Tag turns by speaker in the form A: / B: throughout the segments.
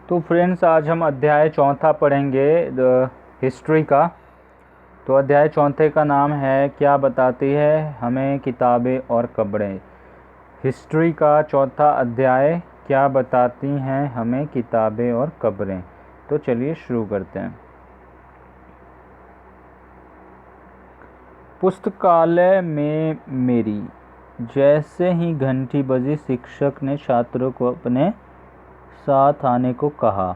A: तो फ्रेंड्स, आज हम अध्याय चौथा पढ़ेंगे हिस्ट्री का। तो अध्याय चौथे का नाम है क्या बताती है हमें किताबें और कब्रें। हिस्ट्री का चौथा अध्याय, क्या बताती हैं हमें किताबें और कब्रें। तो चलिए शुरू करते हैं। पुस्तकालय में मेरी जैसे ही घंटी बजी, शिक्षक ने छात्रों को अपने साथ आने को कहा।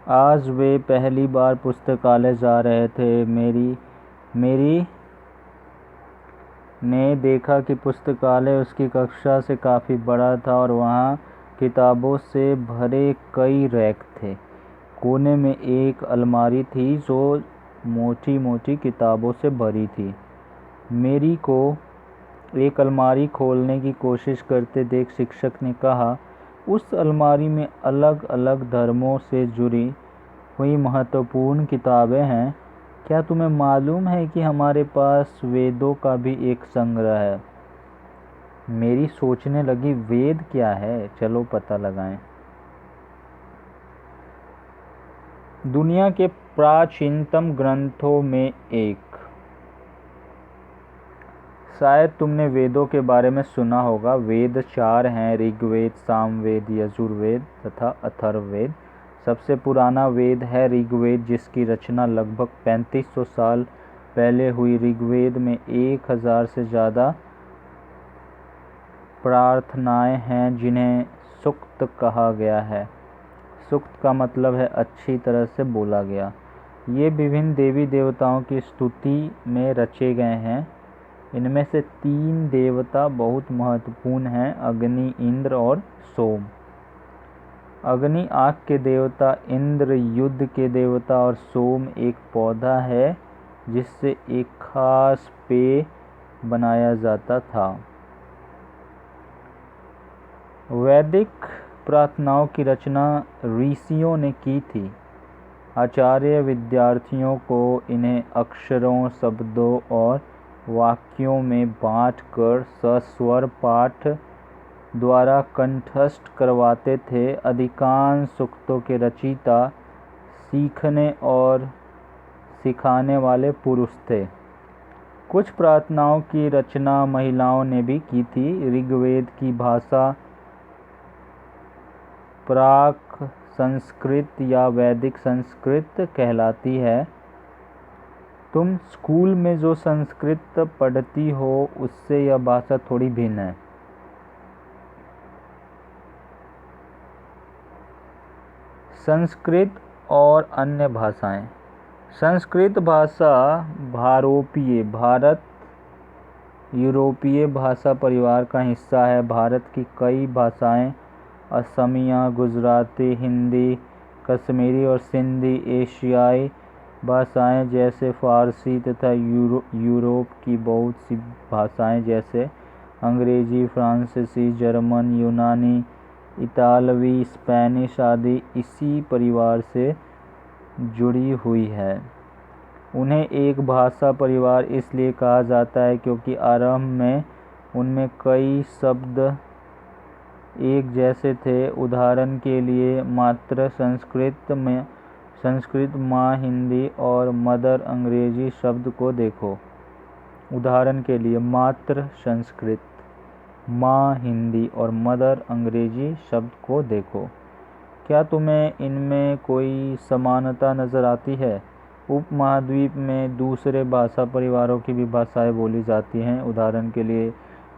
A: आज वे पहली बार पुस्तकालय जा रहे थे। मेरी ने देखा कि पुस्तकालय उसकी कक्षा से काफ़ी बड़ा था और वहाँ किताबों से भरे कई रैक थे। कोने में एक अलमारी थी जो मोटी मोटी किताबों से भरी थी। मेरी को एक अलमारी खोलने की कोशिश करते देख शिक्षक ने कहा, उस अलमारी में अलग अलग धर्मों से जुड़ी हुई महत्वपूर्ण किताबें हैं। क्या तुम्हें मालूम है कि हमारे पास वेदों का भी एक संग्रह है। मेरी सोचने लगी, वेद क्या है, चलो पता लगाएं। दुनिया के प्राचीनतम ग्रंथों में एक। शायद तुमने वेदों के बारे में सुना होगा। वेद 4 हैं, ऋग्वेद, सामवेद, यजुर्वेद तथा अथर्ववेद। सबसे पुराना वेद है ऋग्वेद, जिसकी रचना लगभग 3500 साल पहले हुई। ऋग्वेद में 1000 से ज़्यादा प्रार्थनाएं हैं जिन्हें सूक्त कहा गया है। सूक्त का मतलब है अच्छी तरह से बोला गया। ये विभिन्न देवी देवताओं की स्तुति में रचे गए हैं। इनमें से 3 देवता बहुत महत्वपूर्ण हैं, अग्नि, इंद्र और सोम। अग्नि आग के देवता, इंद्र युद्ध के देवता और सोम एक पौधा है जिससे एक खास पेय बनाया जाता था। वैदिक प्रार्थनाओं की रचना ऋषियों ने की थी। आचार्य विद्यार्थियों को इन्हें अक्षरों, शब्दों और वाक्यों में बांटकर सस्वर पाठ द्वारा कंठस्थ करवाते थे। अधिकांश सूक्तों के रचयिता सीखने और सिखाने वाले पुरुष थे। कुछ प्रार्थनाओं की रचना महिलाओं ने भी की थी। ऋग्वेद की भाषा प्राक संस्कृत या वैदिक संस्कृत कहलाती है। तुम स्कूल में जो संस्कृत पढ़ती हो उससे यह भाषा थोड़ी भिन्न है। संस्कृत और अन्य भाषाएं। संस्कृत भाषा भारत यूरोपीय भाषा परिवार का हिस्सा है। भारत की कई भाषाएं, असमिया, गुजराती, हिंदी, कश्मीरी और सिंधी, एशियाई भाषाएं जैसे फारसी तथा यूरोप की बहुत सी भाषाएं जैसे अंग्रेजी, फ्रांसीसी, जर्मन, यूनानी, इतालवी, स्पेनिश आदि इसी परिवार से जुड़ी हुई है। उन्हें एक भाषा परिवार इसलिए कहा जाता है क्योंकि आरंभ में उनमें कई शब्द एक जैसे थे। उदाहरण के लिए मातृ संस्कृत माँ हिंदी और मदर अंग्रेजी शब्द को देखो। उदाहरण के लिए मातृ संस्कृत, माँ हिंदी और मदर अंग्रेजी शब्द को देखो। क्या तुम्हें इनमें कोई समानता नज़र आती है? उपमहाद्वीप में दूसरे भाषा परिवारों की भी भाषाएं बोली जाती हैं। उदाहरण के लिए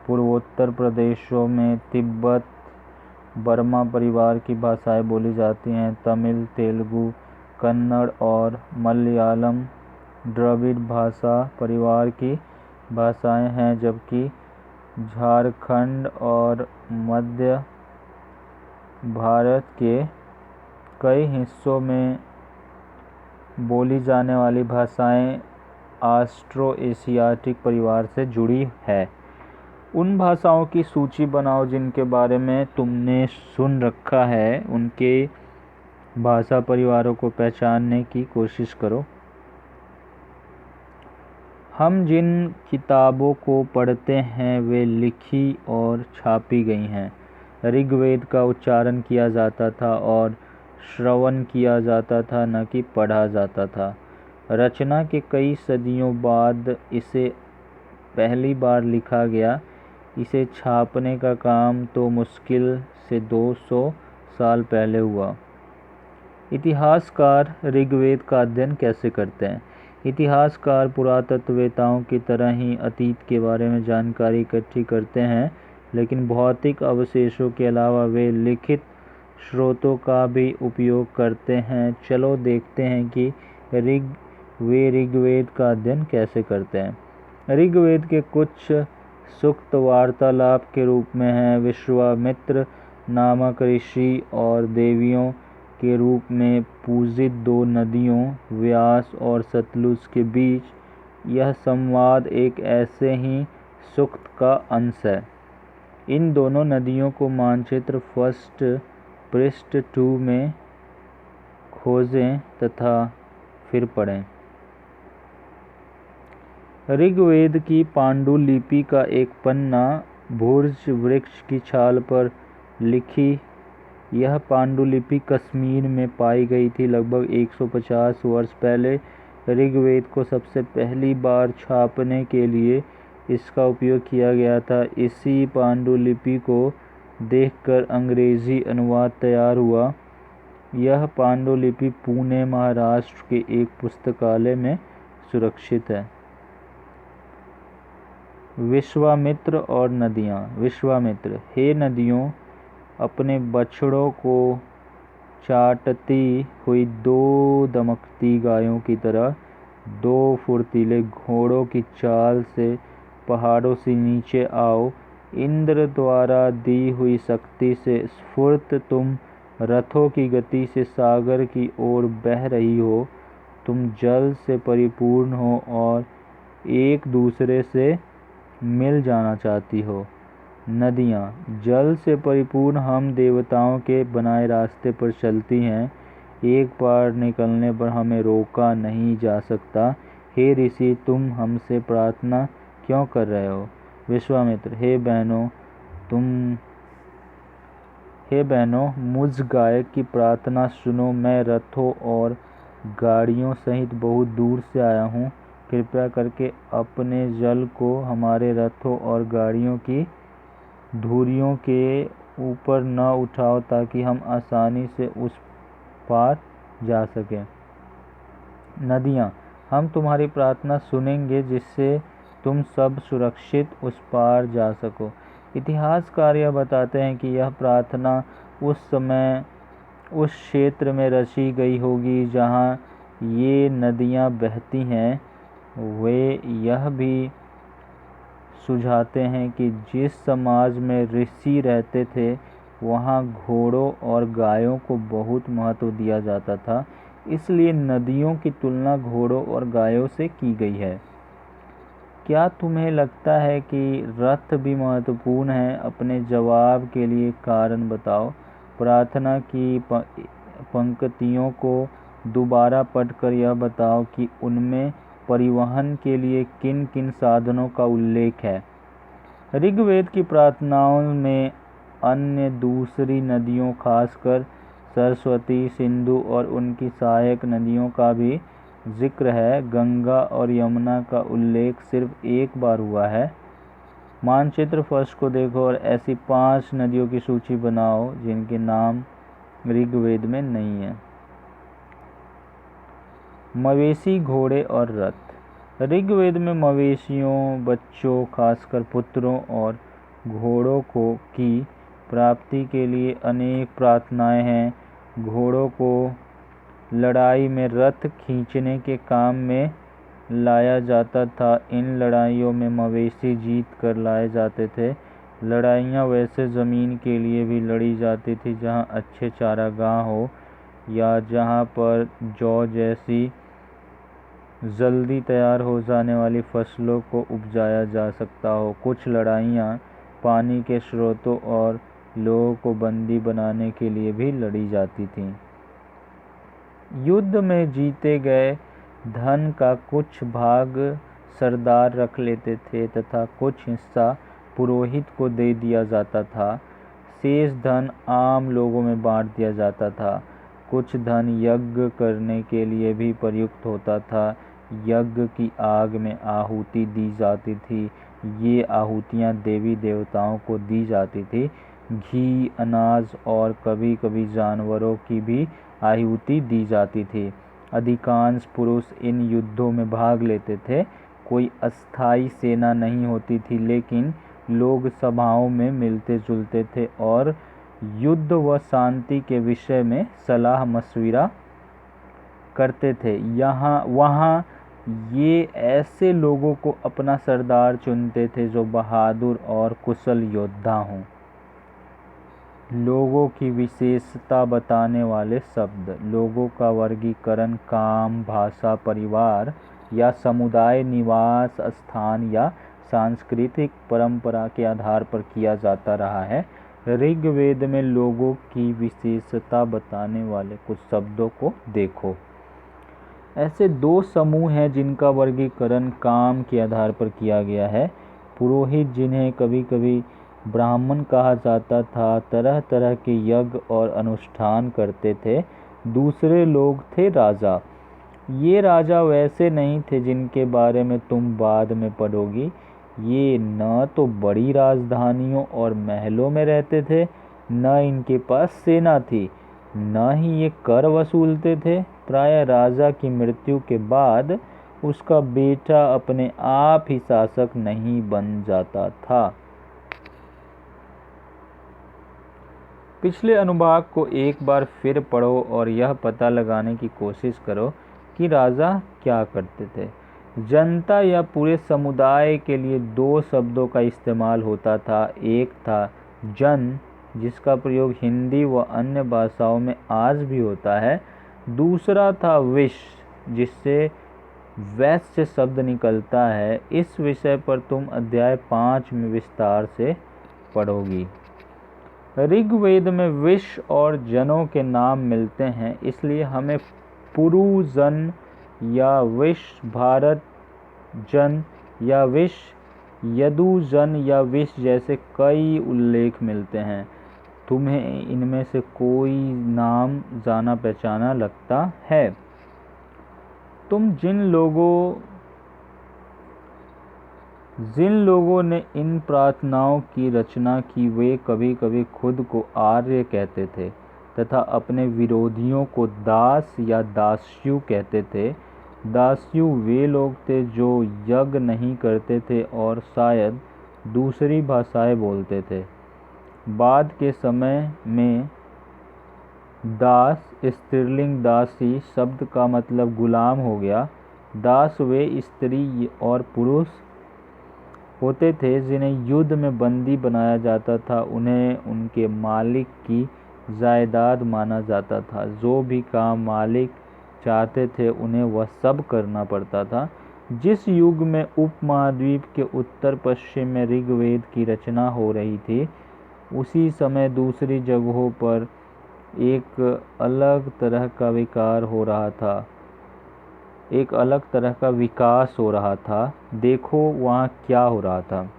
A: पूर्वोत्तर प्रदेशों में तिब्बत बर्मा परिवार की भाषाएं बोली जाती हैं। तमिल, तेलुगु, कन्नड़ और मलयालम द्रविड़ भाषा परिवार की भाषाएं हैं, जबकि झारखंड और मध्य भारत के कई हिस्सों में बोली जाने वाली भाषाएं ऑस्ट्रो एशियाटिक परिवार से जुड़ी है। उन भाषाओं की सूची बनाओ जिनके बारे में तुमने सुन रखा है। उनके भाषा परिवारों को पहचानने की कोशिश करो। हम जिन किताबों को पढ़ते हैं वे लिखी और छापी गई हैं। ऋग्वेद का उच्चारण किया जाता था और श्रवण किया जाता था, न कि पढ़ा जाता था। रचना के कई सदियों बाद इसे पहली बार लिखा गया। इसे छापने का काम तो मुश्किल से 200 साल पहले हुआ। इतिहासकार ऋग्वेद का अध्ययन कैसे करते हैं? इतिहासकार पुरातत्ववेत्ताओं की तरह ही अतीत के बारे में जानकारी इकट्ठी करते हैं, लेकिन भौतिक अवशेषों के अलावा वे लिखित स्रोतों का भी उपयोग करते हैं। चलो देखते हैं कि वे ऋग्वेद का अध्ययन कैसे करते हैं। ऋग्वेद के कुछ सूक्त वार्तालाप के रूप में हैं। विश्वामित्र नामक ऋषि और देवियों के रूप में पूजित दो नदियों व्यास और सतलुज के बीच यह संवाद एक ऐसे ही सूक्त का अंश है। इन दोनों नदियों को मानचित्र फर्स्ट पृष्ठ 2 में खोजें तथा फिर पढ़ें। ऋग्वेद की पांडुलिपि का एक पन्ना भुर्ज वृक्ष की छाल पर लिखी। यह पांडुलिपि कश्मीर में पाई गई थी। लगभग 150 वर्ष पहले ऋग्वेद को सबसे पहली बार छापने के लिए इसका उपयोग किया गया था। इसी पांडुलिपि को देखकर अंग्रेजी अनुवाद तैयार हुआ। यह पांडुलिपि पुणे महाराष्ट्र के एक पुस्तकालय में सुरक्षित है। विश्वामित्र और नदियाँ। विश्वामित्र, हे नदियों, अपने बछड़ों को चाटती हुई दो दमकती गायों की तरह दो फुर्तीले घोड़ों की चाल से पहाड़ों से नीचे आओ। इंद्र द्वारा दी हुई शक्ति से स्फूर्त तुम रथों की गति से सागर की ओर बह रही हो। तुम जल से परिपूर्ण हो और एक दूसरे से मिल जाना चाहती हो। नदियाँ, जल से परिपूर्ण हम देवताओं के बनाए रास्ते पर चलती हैं। एक बार निकलने पर हमें रोका नहीं जा सकता। हे ऋषि, तुम हमसे प्रार्थना क्यों कर रहे हो? विश्वामित्र, हे बहनों, मुझ गायक की प्रार्थना सुनो। मैं रथों और गाड़ियों सहित बहुत दूर से आया हूँ। कृपया करके अपने जल को हमारे रथों और गाड़ियों की धुरियों के ऊपर न उठाओ, ताकि हम आसानी से उस पार जा सकें। नदियाँ, हम तुम्हारी प्रार्थना सुनेंगे, जिससे तुम सब सुरक्षित उस पार जा सको। इतिहासकार यह बताते हैं कि यह प्रार्थना उस समय उस क्षेत्र में रची गई होगी जहाँ ये नदियाँ बहती हैं। वे यह भी सुझाते हैं कि जिस समाज में ऋषि रहते थे, वहाँ घोड़ों और गायों को बहुत महत्व दिया जाता था, इसलिए नदियों की तुलना घोड़ों और गायों से की गई है। क्या तुम्हें लगता है कि रथ भी महत्वपूर्ण है? अपने जवाब के लिए कारण बताओ। प्रार्थना की पंक्तियों को दोबारा पढ़कर यह बताओ कि उनमें परिवहन के लिए किन किन साधनों का उल्लेख है। ऋग्वेद की प्रार्थनाओं में अन्य दूसरी नदियों, खासकर सरस्वती, सिंधु और उनकी सहायक नदियों का भी जिक्र है। गंगा और यमुना का उल्लेख सिर्फ एक बार हुआ है। मानचित्र फर्स्ट को देखो और ऐसी 5 नदियों की सूची बनाओ जिनके नाम ऋग्वेद में नहीं है। मवेशी, घोड़े और रथ। ऋग्वेद में मवेशियों, बच्चों, खासकर पुत्रों और घोड़ों की प्राप्ति के लिए अनेक प्रार्थनाएं हैं। घोड़ों को लड़ाई में रथ खींचने के काम में लाया जाता था। इन लड़ाइयों में मवेशी जीत कर लाए जाते थे। लड़ाइयाँ वैसे ज़मीन के लिए भी लड़ी जाती थी जहाँ अच्छे चारागाह हो या जहाँ पर जौ जैसी जल्दी तैयार हो जाने वाली फसलों को उपजाया जा सकता हो। कुछ लड़ाइयाँ पानी के स्रोतों और लोगों को बंदी बनाने के लिए भी लड़ी जाती थीं। युद्ध में जीते गए धन का कुछ भाग सरदार रख लेते थे तथा कुछ हिस्सा पुरोहित को दे दिया जाता था। शेष धन आम लोगों में बांट दिया जाता था। कुछ धन यज्ञ करने के लिए भी प्रयुक्त होता था। यज्ञ की आग में आहुति दी जाती थी। ये आहुतियाँ देवी देवताओं को दी जाती थी। घी, अनाज और कभी कभी जानवरों की भी आहुति दी जाती थी। अधिकांश पुरुष इन युद्धों में भाग लेते थे। कोई अस्थायी सेना नहीं होती थी, लेकिन लोग सभाओं में मिलते जुलते थे और युद्ध व शांति के विषय में सलाह मशविरा करते थे। वहाँ ये ऐसे लोगों को अपना सरदार चुनते थे जो बहादुर और कुशल योद्धा हों। लोगों की विशेषता बताने वाले शब्द। लोगों का वर्गीकरण काम, भाषा, परिवार या समुदाय, निवास स्थान या सांस्कृतिक परंपरा के आधार पर किया जाता रहा है। ऋग्वेद में लोगों की विशेषता बताने वाले कुछ शब्दों को देखो। ऐसे दो समूह हैं जिनका वर्गीकरण काम के आधार पर किया गया है। पुरोहित, जिन्हें कभी कभी ब्राह्मण कहा जाता था, तरह तरह के यज्ञ और अनुष्ठान करते थे। दूसरे लोग थे राजा। ये राजा वैसे नहीं थे जिनके बारे में तुम बाद में पढ़ोगी। ये न तो बड़ी राजधानियों और महलों में रहते थे, न इनके पास सेना थी, न ही ये कर वसूलते थे। प्रायः राजा की मृत्यु के बाद उसका बेटा अपने आप ही शासक नहीं बन जाता था। पिछले अनुभाग को एक बार फिर पढ़ो और यह पता लगाने की कोशिश करो कि राजा क्या करते थे। जनता या पूरे समुदाय के लिए दो शब्दों का इस्तेमाल होता था। एक था जन, जिसका प्रयोग हिंदी व अन्य भाषाओं में आज भी होता है। दूसरा था विश्व, जिससे वैश्य शब्द निकलता है। इस विषय पर तुम अध्याय 5 में विस्तार से पढ़ोगी। ऋग्वेद में विश्व और जनों के नाम मिलते हैं, इसलिए हमें पुरुजन या विश्व, भारत जन या विश्व, यदुजन या विश्व जैसे कई उल्लेख मिलते हैं। तुम्हें इनमें से कोई नाम जाना पहचाना लगता है? जिन लोगों ने इन प्रार्थनाओं की रचना की, वे कभी कभी खुद को आर्य कहते थे तथा अपने विरोधियों को दास या दास्यु कहते थे। दास्यु वे लोग थे जो यज्ञ नहीं करते थे और शायद दूसरी भाषाएं बोलते थे। बाद के समय में दास स्त्रीलिंग दासी शब्द का मतलब गुलाम हो गया। दास वे स्त्री और पुरुष होते थे जिन्हें युद्ध में बंदी बनाया जाता था। उन्हें उनके मालिक की जायदाद माना जाता था। जो भी काम मालिक चाहते थे उन्हें वह सब करना पड़ता था। जिस युग में उपमहाद्वीप के उत्तर पश्चिम में ऋग्वेद की रचना हो रही थी, उसी समय दूसरी जगहों पर एक अलग तरह का विकास हो रहा था। देखो वहाँ क्या हो रहा था।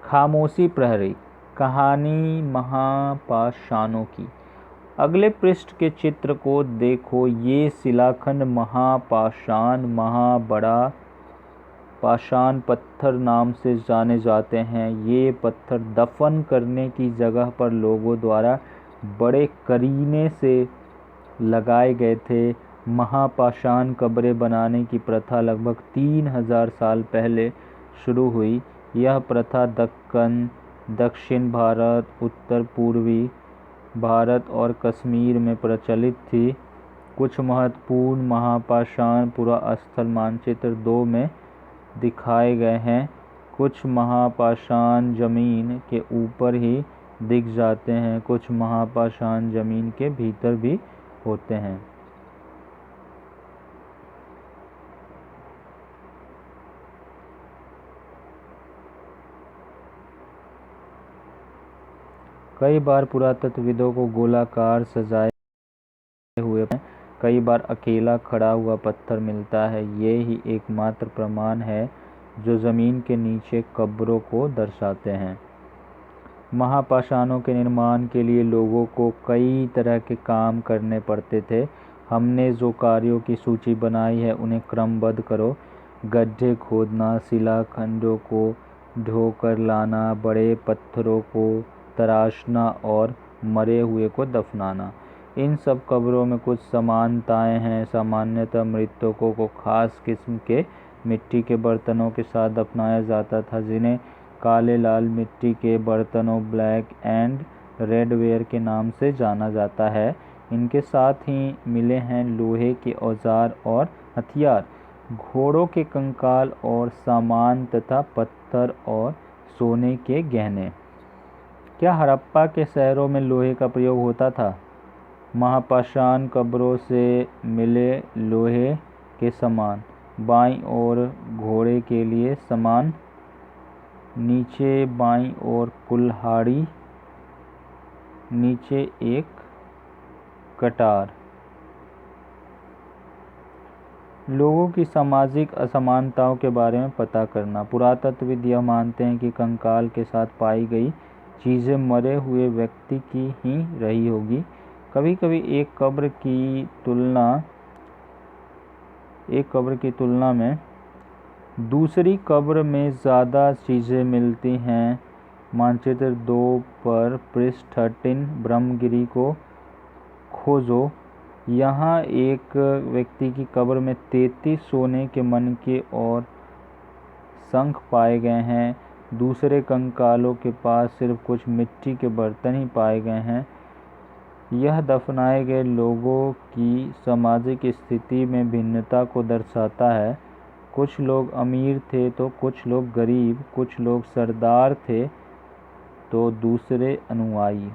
A: खामोशी प्रहरी। कहानी महापाषाणों की। अगले पृष्ठ के चित्र को देखो। ये शिलाखंड महापाषाण, बड़ा पाषाण पत्थर नाम से जाने जाते हैं। ये पत्थर दफन करने की जगह पर लोगों द्वारा बड़े करीने से लगाए गए थे। महापाषाण कब्रें बनाने की प्रथा लगभग 3000 साल पहले शुरू हुई। यह प्रथा दक्कन, दक्षिण भारत, उत्तर पूर्वी भारत और कश्मीर में प्रचलित थी। कुछ महत्वपूर्ण महापाषाण पुरास्थल मानचित्र 2 में दिखाए गए हैं। कुछ महापाषाण जमीन के ऊपर ही दिख जाते हैं, कुछ महापाषाण जमीन के भीतर भी होते हैं। कई बार पुरातत्वविदों को गोलाकार सजाए हुए, कई बार अकेला खड़ा हुआ पत्थर मिलता है। ये ही एकमात्र प्रमाण है जो जमीन के नीचे कब्रों को दर्शाते हैं। महापाषाणों के निर्माण के लिए लोगों को कई तरह के काम करने पड़ते थे। हमने जो कार्यों की सूची बनाई है उन्हें क्रमबद्ध करो। गड्ढे खोदना, शिलाखंडों को ढोकर लाना, बड़े पत्थरों को तराशना और मरे हुए को दफनाना। इन सब कब्रों में कुछ समानताएं हैं। सामान्यतः मृतकों को खास किस्म के मिट्टी के बर्तनों के साथ दफनाया जाता था, जिन्हें काले लाल मिट्टी के बर्तनों ब्लैक एंड रेड वेयर के नाम से जाना जाता है। इनके साथ ही मिले हैं लोहे के औजार और हथियार, घोड़ों के कंकाल और सामान तथा पत्थर और सोने के गहने। क्या हड़प्पा के शहरों में लोहे का प्रयोग होता था? महापाषाण कब्रों से मिले लोहे के सामान। बाईं ओर घोड़े के लिए सामान, नीचे बाईं ओर कुल्हाड़ी, नीचे एक कटार। लोगों की सामाजिक असमानताओं के बारे में पता करना। पुरातत्वविद यह मानते हैं कि कंकाल के साथ पाई गई चीज़ें मरे हुए व्यक्ति की ही रही होगी। कभी कभी एक कब्र की तुलना में दूसरी कब्र में ज़्यादा चीज़ें मिलती हैं। मानचित्र 2 पर पृष्ठ 13 ब्रह्मगिरी को खोजो। यहाँ एक व्यक्ति की कब्र में 33 सोने के मनके और शंख पाए गए हैं। दूसरे कंकालों के पास सिर्फ कुछ मिट्टी के बर्तन ही पाए गए हैं। यह दफनाए गए लोगों की सामाजिक स्थिति में भिन्नता को दर्शाता है। कुछ लोग अमीर थे तो कुछ लोग गरीब, कुछ लोग सरदार थे तो दूसरे अनुयायी।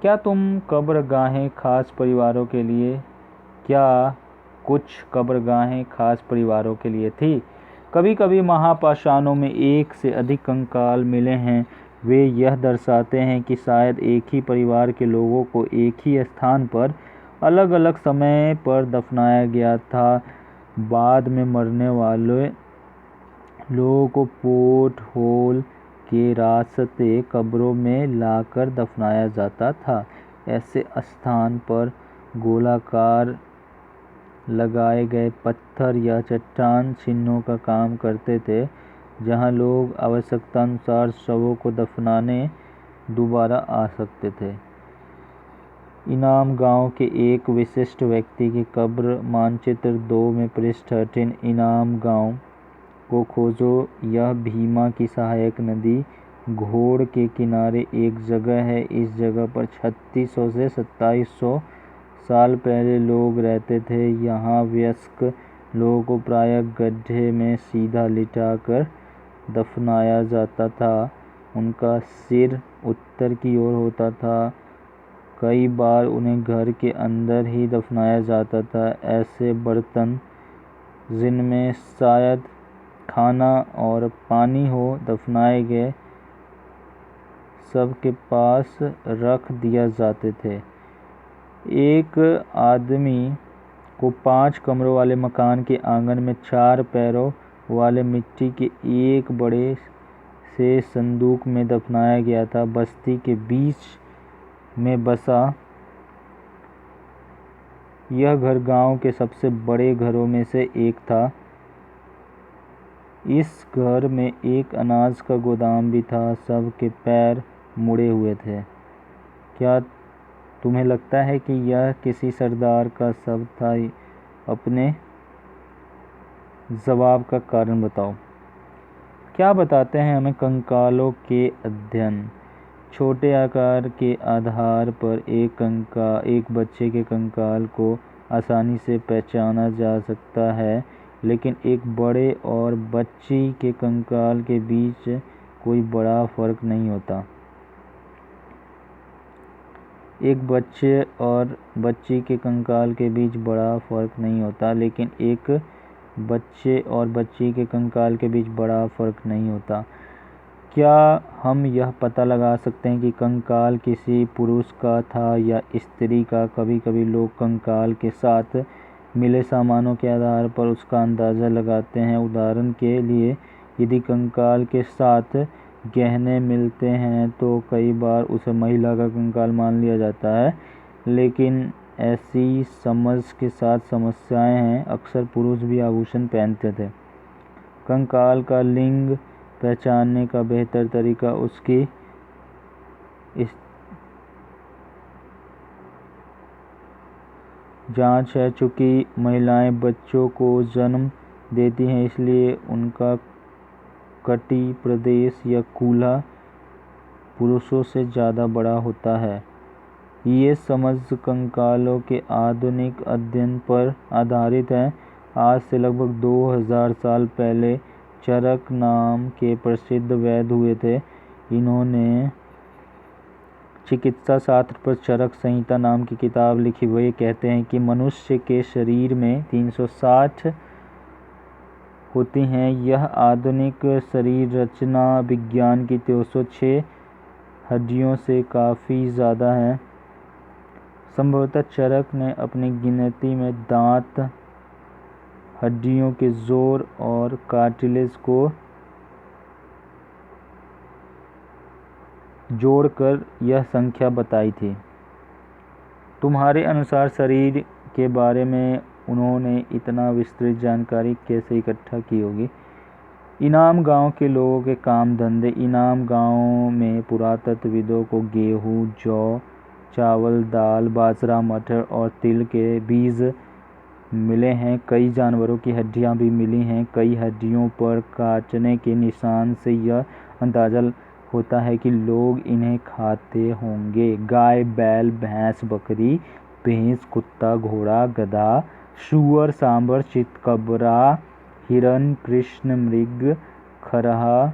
A: क्या कुछ कब्रगाहें खास परिवारों के लिए थी? कभी कभी महापाषाणों में एक से अधिक कंकाल मिले हैं। वे यह दर्शाते हैं कि शायद एक ही परिवार के लोगों को एक ही स्थान पर अलग अलग समय पर दफनाया गया था। बाद में मरने वाले लोगों को पोर्ट होल के रास्ते कब्रों में लाकर दफनाया जाता था। ऐसे स्थान पर गोलाकार लगाए गए पत्थर या चट्टान चिन्हों का काम करते थे, जहां लोग आवश्यकतानुसार शवों को दफनाने दोबारा आ सकते थे। इनाम गांव के एक विशिष्ट व्यक्ति की कब्र। मानचित्र 2 में पृष्ठ 13 इनाम गांव को खोजो। यह भीमा की सहायक नदी घोड़ के किनारे एक जगह है। इस जगह पर 3600 से 2700 साल पहले लोग रहते थे। यहाँ वयस्क लोगों को प्रायः गड्ढे में सीधा लिटाकर दफनाया जाता था। उनका सिर उत्तर की ओर होता था। कई बार उन्हें घर के अंदर ही दफनाया जाता था। ऐसे बर्तन जिनमें शायद खाना और पानी हो, दफनाए गए सबके पास रख दिया जाते थे। एक आदमी को 5 कमरों वाले मकान के आंगन में 4 पैरों वाले मिट्टी के एक बड़े से संदूक में दफनाया गया था। बस्ती के बीच में बसा यह घर गांव के सबसे बड़े घरों में से एक था। इस घर में एक अनाज का गोदाम भी था। सबके पैर मुड़े हुए थे। क्या तुम्हें लगता है कि यह किसी सरदार का शव था? अपने जवाब का कारण बताओ। क्या बताते हैं हमें कंकालों के अध्ययन? छोटे आकार के आधार पर एक बच्चे के कंकाल को आसानी से पहचाना जा सकता है, लेकिन एक बड़े और बच्ची के कंकाल के बीच कोई बड़ा फर्क नहीं होता। एक बच्चे और बच्ची के कंकाल के बीच बड़ा फर्क नहीं होता, लेकिन एक बच्चे और बच्ची के कंकाल के बीच बड़ा फर्क नहीं होता। क्या हम यह पता लगा सकते हैं कि कंकाल किसी पुरुष का था या स्त्री का? कभी कभी लोग कंकाल के साथ मिले सामानों के आधार पर उसका अंदाज़ा लगाते हैं। उदाहरण के लिए, यदि कंकाल के साथ गहने मिलते हैं तो कई बार उसे महिला का कंकाल मान लिया जाता है, लेकिन ऐसी समझ के साथ समस्याएं हैं। अक्सर पुरुष भी आभूषण पहनते थे। कंकाल का लिंग पहचानने का बेहतर तरीका उसकी जांच है। चूंकि महिलाएं बच्चों को जन्म देती हैं, इसलिए उनका कटी प्रदेश या कूल्हा पुरुषों से ज़्यादा बड़ा होता है। ये समझ कंकालों के आधुनिक अध्ययन पर आधारित है। आज से लगभग 2000 साल पहले चरक नाम के प्रसिद्ध वैद्य हुए थे। इन्होंने चिकित्सा शास्त्र पर चरक संहिता नाम की किताब लिखी। वे कहते हैं कि मनुष्य के शरीर में 360 होती हैं। यह आधुनिक शरीर रचना विज्ञान की 306 हड्डियों से काफ़ी ज़्यादा है। संभवतः चरक ने अपनी गिनती में दांत, हड्डियों के जोड़ और कार्टिलेज को जोड़कर यह संख्या बताई थी। तुम्हारे अनुसार शरीर के बारे में उन्होंने इतना विस्तृत जानकारी कैसे इकट्ठा की होगी? इनाम गांव के लोगों के काम धंधे। इनाम गांव में पुरातत्वविदों को गेहूं, जौ, चावल, दाल, बाजरा, मटर और तिल के बीज मिले हैं। कई जानवरों की हड्डियां भी मिली हैं। कई हड्डियों पर काटने के निशान से यह अंदाजा होता है कि लोग इन्हें खाते होंगे। गाय, बैल, भैंस, बकरी, भैंस, कुत्ता, घोड़ा, गधा, सूअर, सांभर, चितकबरा, हिरन, कृष्ण मृग, खरहा,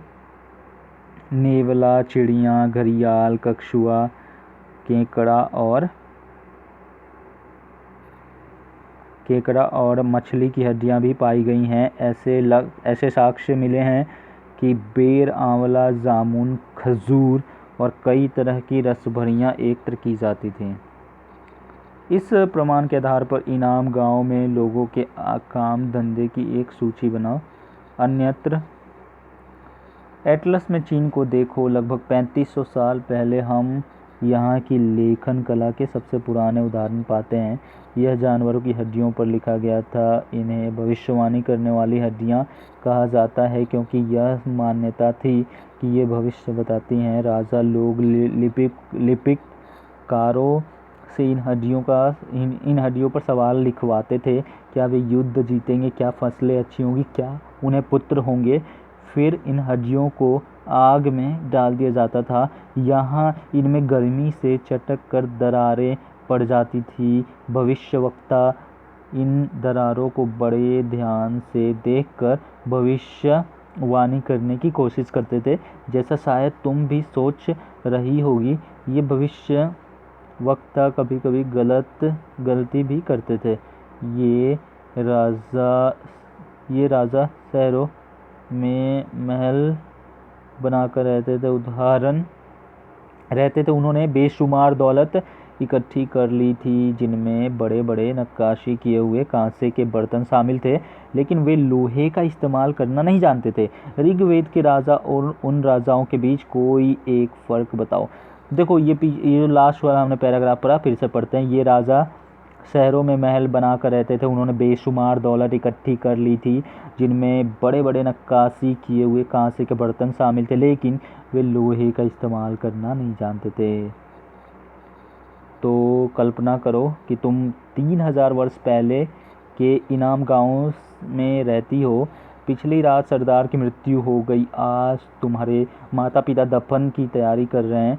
A: नेवला, चिड़िया, घड़ियाल, कछुआ, केकड़ा और मछली की हड्डियां भी पाई गई हैं। ऐसे साक्ष्य मिले हैं कि बेर, आंवला, जामुन, खजूर और कई तरह की रसभरियां एकत्र की जाती थीं। इस प्रमाण के आधार पर इनाम गांव में लोगों के काम धंधे की एक सूची बनाओ। अन्यत्र एटलस में चीन को देखो। लगभग 3500 साल पहले हम यहाँ की लेखन कला के सबसे पुराने उदाहरण पाते हैं। यह जानवरों की हड्डियों पर लिखा गया था। इन्हें भविष्यवाणी करने वाली हड्डियाँ कहा जाता है, क्योंकि यह मान्यता थी कि ये भविष्य बताती हैं। राजा लोग लिपिकारों से इन हड्डियों पर सवाल लिखवाते थे। क्या वे युद्ध जीतेंगे? क्या फसलें अच्छी होंगी? क्या उन्हें पुत्र होंगे? फिर इन हड्डियों को आग में डाल दिया जाता था। यहाँ इनमें गर्मी से चटक कर दरारें पड़ जाती थी। भविष्यवक्ता इन दरारों को बड़े ध्यान से देखकर भविष्यवाणी करने की कोशिश करते थे, जैसा शायद तुम भी सोच रही होगी। ये भविष्यवक्ता कभी कभी गलती भी करते थे। ये राजा शहरों में महल बनाकर रहते थे। उन्होंने बेशुमार दौलत इकट्ठी कर ली थी, जिनमें बड़े बड़े नक्काशी किए हुए कांसे के बर्तन शामिल थे, लेकिन वे लोहे का इस्तेमाल करना नहीं जानते थे। ऋग्वेद के राजा और उन राजाओं के बीच कोई एक फ़र्क बताओ। देखो, ये लास्ट वाला हमने पैराग्राफ पढ़ा, फिर से पढ़ते हैं। ये राजा शहरों में महल बनाकर रहते थे। उन्होंने बेशुमार दौलत इकट्ठी कर ली थी, जिनमें बड़े बड़े नक्काशी किए हुए कांसे के बर्तन शामिल थे, लेकिन वे लोहे का इस्तेमाल करना नहीं जानते थे। तो कल्पना करो कि तुम 3000 वर्ष पहले के इनाम गांव में रहती हो। पिछली रात सरदार की मृत्यु हो गई। आज तुम्हारे माता पिता दफन की तैयारी कर रहे हैं।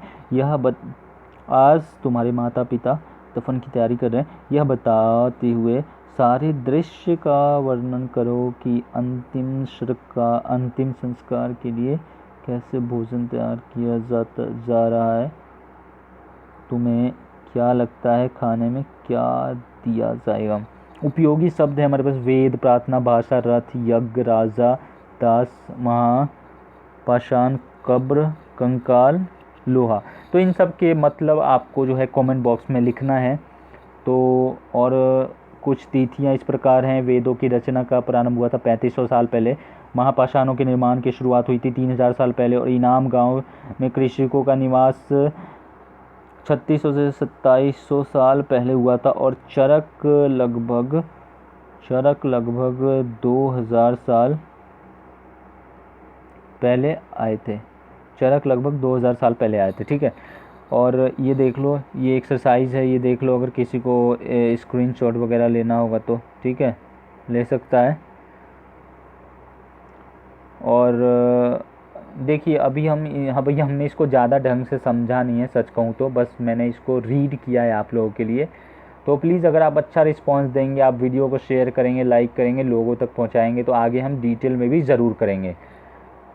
A: यह बताते हुए सारे दृश्य का वर्णन करो कि अंतिम संस्कार के लिए कैसे भोजन तैयार किया जा रहा है। तुम्हें क्या लगता है खाने में क्या दिया जाएगा? उपयोगी शब्द है हमारे पास: वेद, प्रार्थना, भाषा, रथ, यज्ञ, राजा, दास, महापाषाण, कब्र, कंकाल, लोहा। तो इन सब के मतलब आपको जो है कमेंट बॉक्स में लिखना है। तो और कुछ तिथियां इस प्रकार हैं। वेदों की रचना का प्रारंभ हुआ था 3500 साल पहले। महापाषाणों के निर्माण की शुरुआत हुई थी 3000 साल पहले और इनाम गांव में कृषकों का निवास 3600 से 2700 साल पहले हुआ था और चरक लगभग 2000 साल पहले आए थे। चरक लगभग 2000 साल पहले आए थे, ठीक है। और ये देख लो, ये एक्सरसाइज है, ये देख लो, अगर किसी को स्क्रीनशॉट वगैरह लेना होगा तो ठीक है, ले सकता है। और देखिए अभी भैया हमने इसको ज़्यादा ढंग से समझा नहीं है, सच कहूँ तो बस मैंने इसको रीड किया है आप लोगों के लिए। तो प्लीज़ अगर आप अच्छा रिस्पांस देंगे, आप वीडियो को शेयर करेंगे, लाइक करेंगे, लोगों तक पहुँचाएँगे, तो आगे हम डिटेल में भी ज़रूर करेंगे।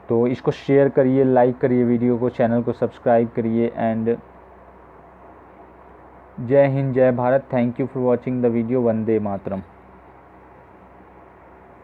A: तो इसको शेयर करिए, लाइक करिए वीडियो को, चैनल को सब्सक्राइब करिए। एंड जय हिंद, जय Bharat. Thank you for watching the video. Vande Mataram.